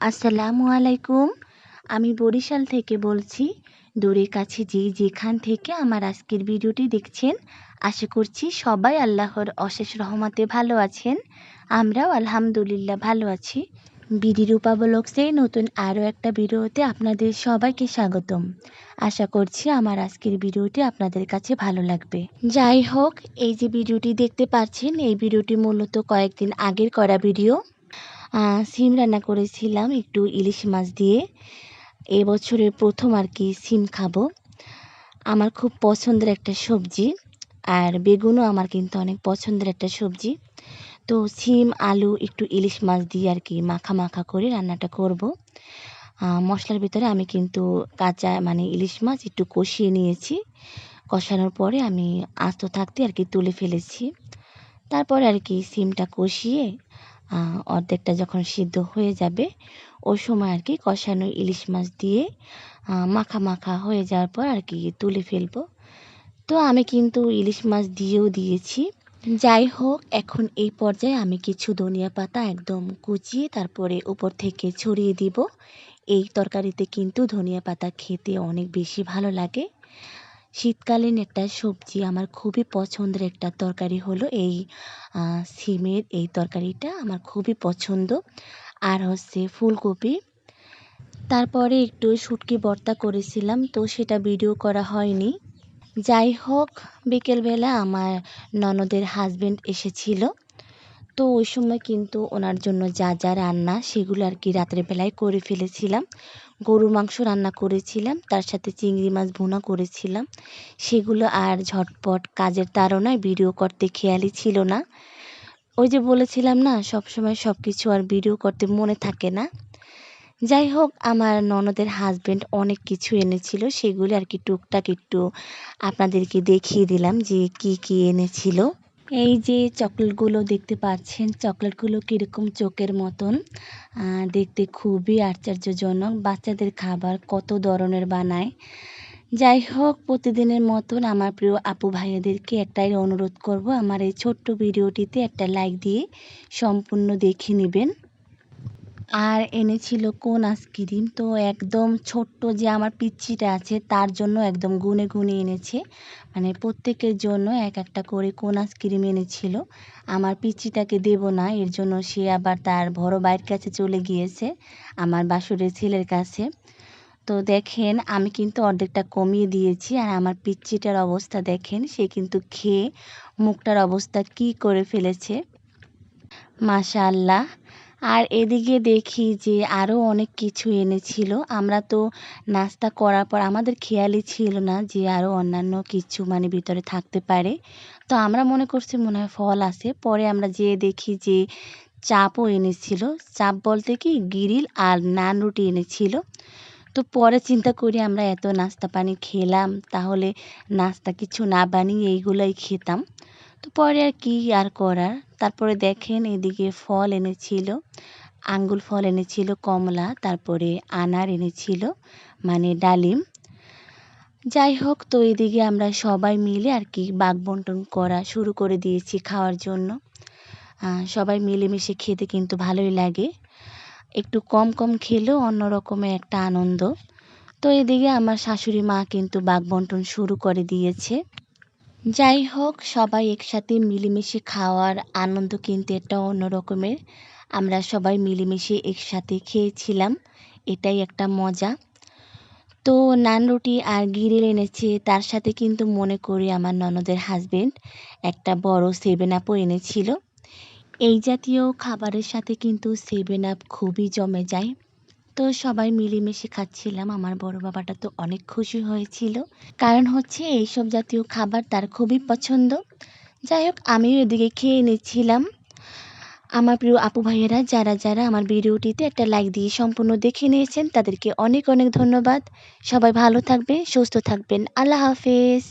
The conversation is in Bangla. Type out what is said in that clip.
আসসালামু আলাইকুম। আমি বরিশাল থেকে বলছি। দূরে কাছে যে যেখান থেকে আমার আজকের ভিডিওটি দেখছেন, আশা করছি সবাই আল্লাহর অশেষ রহমতে ভালো আছেন। আমরাও আলহামদুলিল্লাহ ভালো আছি। বিডি রূপা ব্লগসে নতুন আরও একটা ভিডিওতে আপনাদের সবাইকে স্বাগতম। আশা করছি আমার আজকের ভিডিওটি আপনাদের কাছে ভালো লাগবে। যাই হোক, এই যে ভিডিওটি দেখতে পাচ্ছেন, এই ভিডিওটি মূলত কয়েকদিন আগের করা ভিডিও। সিম রান্না করেছিলাম একটু ইলিশ মাছ দিয়ে। এবছরের প্রথম আর কি সিম খাবো। আমার খুব পছন্দের একটা সবজি, আর বেগুনও আমার কিন্তু অনেক পছন্দের একটা সবজি। তো সিম আলু একটু ইলিশ মাছ দিয়ে আর কি মাখা মাখা করে রান্নাটা করব। মশলার ভিতরে আমি কিন্তু কাঁচা ইলিশ মাছ একটু কষিয়ে নিয়েছি। কষানোর পরে আমি আস্ত থাকতে আর কি তুলে ফেলেছি। তারপরে আর কি সিমটা কষিয়ে অর্ধেকটা যখন সিদ্ধ হয়ে যাবে, ওই সময় আর কি কষানো ইলিশ মাছ দিয়ে মাখা মাখা হয়ে যাওয়ার পর আর কি তুলে ফেলবো। তো আমি কিন্তু ইলিশ মাছ দিয়েও দিয়েছি। যাই হোক, এখন এই পর্যায়ে আমি কিছু ধনিয়া পাতা একদম কুচিয়ে তারপরে উপর থেকে ছড়িয়ে দিব। এই তরকারিতে কিন্তু ধনিয়া পাতা খেতে অনেক বেশি ভালো লাগে। শীতকালীন একটা সবজি, আমার খুবই পছন্দের একটা তরকারি হলো এই সিমের এই তরকারিটা আমার খুবই পছন্দ। আর হচ্ছে ফুলকপি, তারপরে একটু শুটকি ভর্তা করেছিলাম, তো সেটা ভিডিও করা হয়নি। যাই হোক, বিকেলবেলা আমার ননদের হাজবেন্ড এসেছিল। তো ওই সময় কিন্তু ওনার জন্য যা যা রান্না সেগুলো আর কি রাতের বেলায় করে ফেলেছিলাম। গরুর মাংস রান্না করেছিলাম, তার সাথে চিংড়ি মাছ ভুনা করেছিলাম। সেগুলো আর ঝটপট কাজের তাড়নায় ভিডিও করতে খেয়ালই ছিল না। ওই যে বলেছিলাম না, সবসময় সব কিছু আর ভিডিও করতে মনে থাকে না। যাই হোক, আমার ননদের হাজবেন্ড অনেক কিছু এনেছিল, সেগুলো আর কি টুকটাক একটু আপনাদেরকে দেখিয়ে দিলাম যে কি কি এনেছিল। এই যে চকলেটগুলো দেখতে পাচ্ছেন, চকলেটগুলো কীরকম চোখের মতন, দেখতে খুবই আশ্চর্যজনক। বাচ্চাদের খাবার কত ধরনের বানায়। যাই হোক, প্রতিদিনের মতন আমার প্রিয় আপু ভাইয়াদেরকে একটাই অনুরোধ করব, আমার এই ছোট্ট ভিডিওটিতে একটা লাইক দিয়ে সম্পূর্ণ দেখে নেবেন। আর এনেছিল কোন আইসক্রিম, তো একদম ছোট্ট যে আমার পিচ্চিটা আছে তার জন্য একদম গুনে গুনে এনেছে। প্রত্যেকের জন্য এক একটা করে কোন আইসক্রিম এনেছিল। আমার পিচ্চিটাকে দেব না, এর জন্য সে আবার তার বড় ভাইয়ের কাছে চলে গিয়েছে, আমার বাসুরের ছেলের কাছে। তো দেখেন, আমি কিন্তু অর্ধেকটা কমিয়ে দিয়েছি, আর আমার পিচ্চিটার অবস্থা দেখেন, সে কিন্তু খেয়ে মুখটার অবস্থা কি করে ফেলেছে, মাশাআল্লাহ। আর এদিকে দেখি যে আরও অনেক কিছু এনেছিল। আমরা তো নাস্তা করার পর আমাদের খেয়ালই ছিল না যে আরও অন্যান্য কিছু ভিতরে থাকতে পারে। তো আমরা মনে করছি মনে হয় ফল আছে। পরে আমরা যেয়ে দেখি যে চাপও এনেছিল। চাপ বলতে কি, গ্রিল আর নান রুটি এনেছিল। তো পরে চিন্তা করি, আমরা এত নাস্তা পানি খেলাম, তাহলে নাস্তা কিছু না বানিয়ে এইগুলাই খেতাম। তো পরে আর কি আর করার। তারপরে দেখেন এদিকে ফল এনেছিল, আঙ্গুর ফল এনেছিল, কমলা, তারপরে আনার এনেছিল, ডালিম। যাই হোক, তো এদিকে আমরা সবাই মিলে আর কি ভাগ বন্টন করা শুরু করে দিয়েছি খাওয়ার জন্য। সবাই মিলেমিশে খেতে কিন্তু ভালোই লাগে, একটু কম কম খেলেও অন্য রকমের একটা আনন্দ। তো এদিকে আমার শাশুড়ি মা কিন্তু ভাগ বন্টন শুরু করে দিয়েছে। যাই হোক, সবাই একসাথে মিলেমিশে খাওয়ার আনন্দ কিন্তু একটা অন্য রকমের। আমরা সবাই মিলেমিশে একসাথে খেয়েছিলাম, এটাই একটা মজা। তো নান রুটি আর গ্রিল এনেছে, তার সাথে কিন্তু মনে করি আমার ননদের হাজবেন্ড একটা বড় 7 আপও এনেছিল। এই জাতীয় খাবারের সাথে কিন্তু 7 আপ খুবই জমে যায়। তো সবাই মিলেমিশে খাচ্ছিলাম। আমার বড় বাবাটা তো অনেক খুশি হয়েছিল, কারণ হচ্ছে এইসব জাতীয় খাবার তার খুবই পছন্দ। যাই হোক, আমিও এদিকে খেয়ে নিচ্ছিলাম। আমার প্রিয় আপু ভাইয়েরা যারা যারা আমার ভিডিওটিতে একটা লাইক দিয়ে সম্পূর্ণ দেখে নিয়েছেন, তাদেরকে অনেক অনেক ধন্যবাদ। সবাই ভালো থাকবেন, সুস্থ থাকবেন। আল্লাহ হাফেজ।